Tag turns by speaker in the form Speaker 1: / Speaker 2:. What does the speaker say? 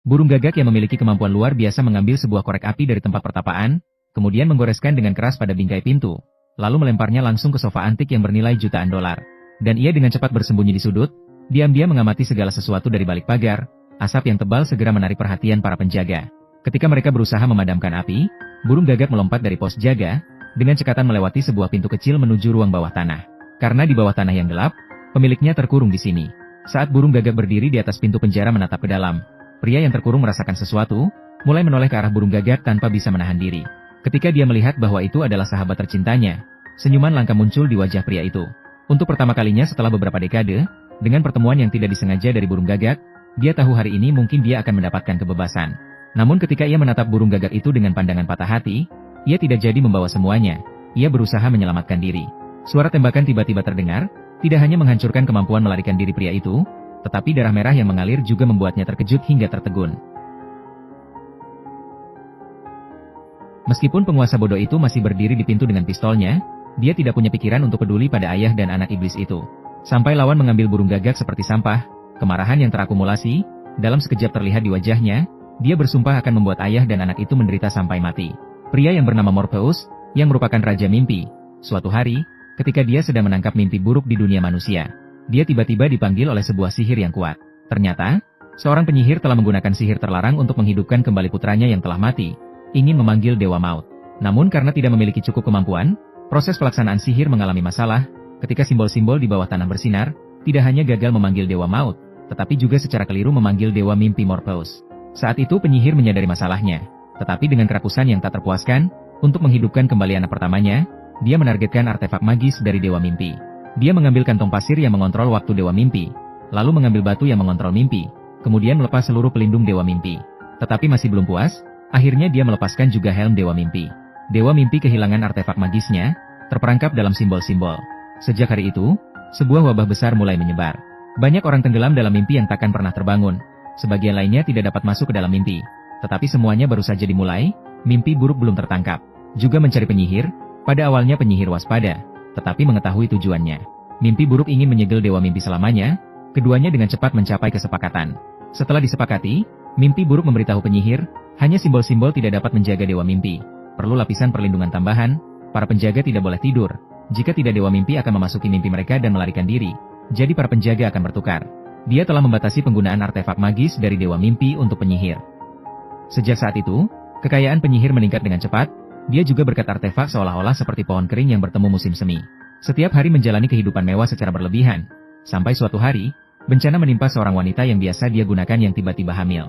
Speaker 1: Burung gagak yang memiliki kemampuan luar biasa mengambil sebuah korek api dari tempat pertapaan, kemudian menggoreskan dengan keras pada bingkai pintu, lalu melemparnya langsung ke sofa antik yang bernilai jutaan dolar. Dan ia dengan cepat bersembunyi di sudut, diam-diam mengamati segala sesuatu dari balik pagar. Asap yang tebal segera menarik perhatian para penjaga. Ketika mereka berusaha memadamkan api, burung gagak melompat dari pos jaga, dengan cekatan melewati sebuah pintu kecil menuju ruang bawah tanah. Karena di bawah tanah yang gelap, pemiliknya terkurung di sini. Saat burung gagak berdiri di atas pintu penjara menatap ke dalam, pria yang terkurung merasakan sesuatu, mulai menoleh ke arah burung gagak tanpa bisa menahan diri. Ketika dia melihat bahwa itu adalah sahabat tercintanya, senyuman langka muncul di wajah pria itu. Untuk pertama kalinya setelah beberapa dekade, dengan pertemuan yang tidak disengaja dari burung gagak, dia tahu hari ini mungkin dia akan mendapatkan kebebasan. Namun ketika ia menatap burung gagak itu dengan pandangan patah hati, ia tidak jadi membawa semuanya. Ia berusaha menyelamatkan diri. Suara tembakan tiba-tiba terdengar, tidak hanya menghancurkan kemampuan melarikan diri pria itu, tetapi darah merah yang mengalir juga membuatnya terkejut hingga tertegun. Meskipun penguasa bodoh itu masih berdiri di pintu dengan pistolnya, dia tidak punya pikiran untuk peduli pada ayah dan anak iblis itu. Sampai lawan mengambil burung gagak seperti sampah, kemarahan yang terakumulasi, dalam sekejap terlihat di wajahnya, dia bersumpah akan membuat ayah dan anak itu menderita sampai mati. Pria yang bernama Morpheus, yang merupakan Raja Mimpi, suatu hari, ketika dia sedang menangkap mimpi buruk di dunia manusia, dia tiba-tiba dipanggil oleh sebuah sihir yang kuat. Ternyata, seorang penyihir telah menggunakan sihir terlarang untuk menghidupkan kembali putranya yang telah mati, ingin memanggil Dewa Maut. Namun karena tidak memiliki cukup kemampuan, proses pelaksanaan sihir mengalami masalah, ketika simbol-simbol di bawah tanah bersinar, tidak hanya gagal memanggil Dewa Maut, tetapi juga secara keliru memanggil Dewa Mimpi Morpheus. Saat itu penyihir menyadari masalahnya, tetapi dengan kerakusan yang tak terpuaskan, untuk menghidupkan kembali anak pertamanya, dia menargetkan artefak magis dari Dewa Mimpi. Dia mengambil kantong pasir yang mengontrol waktu Dewa Mimpi, lalu mengambil batu yang mengontrol mimpi, kemudian melepas seluruh pelindung Dewa Mimpi. Tetapi masih belum puas, akhirnya dia melepaskan juga helm Dewa Mimpi. Dewa Mimpi kehilangan artefak magisnya, terperangkap dalam simbol-simbol. Sejak hari itu, sebuah wabah besar mulai menyebar. Banyak orang tenggelam dalam mimpi yang takkan pernah terbangun. Sebagian lainnya tidak dapat masuk ke dalam mimpi. Tetapi semuanya baru saja dimulai, mimpi buruk belum tertangkap. Juga mencari penyihir, pada awalnya penyihir waspada, tetapi mengetahui tujuannya. Mimpi buruk ingin menyegel Dewa Mimpi selamanya, keduanya dengan cepat mencapai kesepakatan. Setelah disepakati, mimpi buruk memberitahu penyihir, hanya simbol-simbol tidak dapat menjaga Dewa Mimpi. Perlu lapisan perlindungan tambahan, para penjaga tidak boleh tidur. Jika tidak Dewa Mimpi akan memasuki mimpi mereka dan melarikan diri. Jadi para penjaga akan bertukar. Dia telah membatasi penggunaan artefak magis dari Dewa Mimpi untuk penyihir. Sejak saat itu, kekayaan penyihir meningkat dengan cepat. Dia juga berkat artefak seolah-olah seperti pohon kering yang bertemu musim semi. Setiap hari menjalani kehidupan mewah secara berlebihan. Sampai suatu hari, bencana menimpa seorang wanita yang biasa dia gunakan yang tiba-tiba hamil.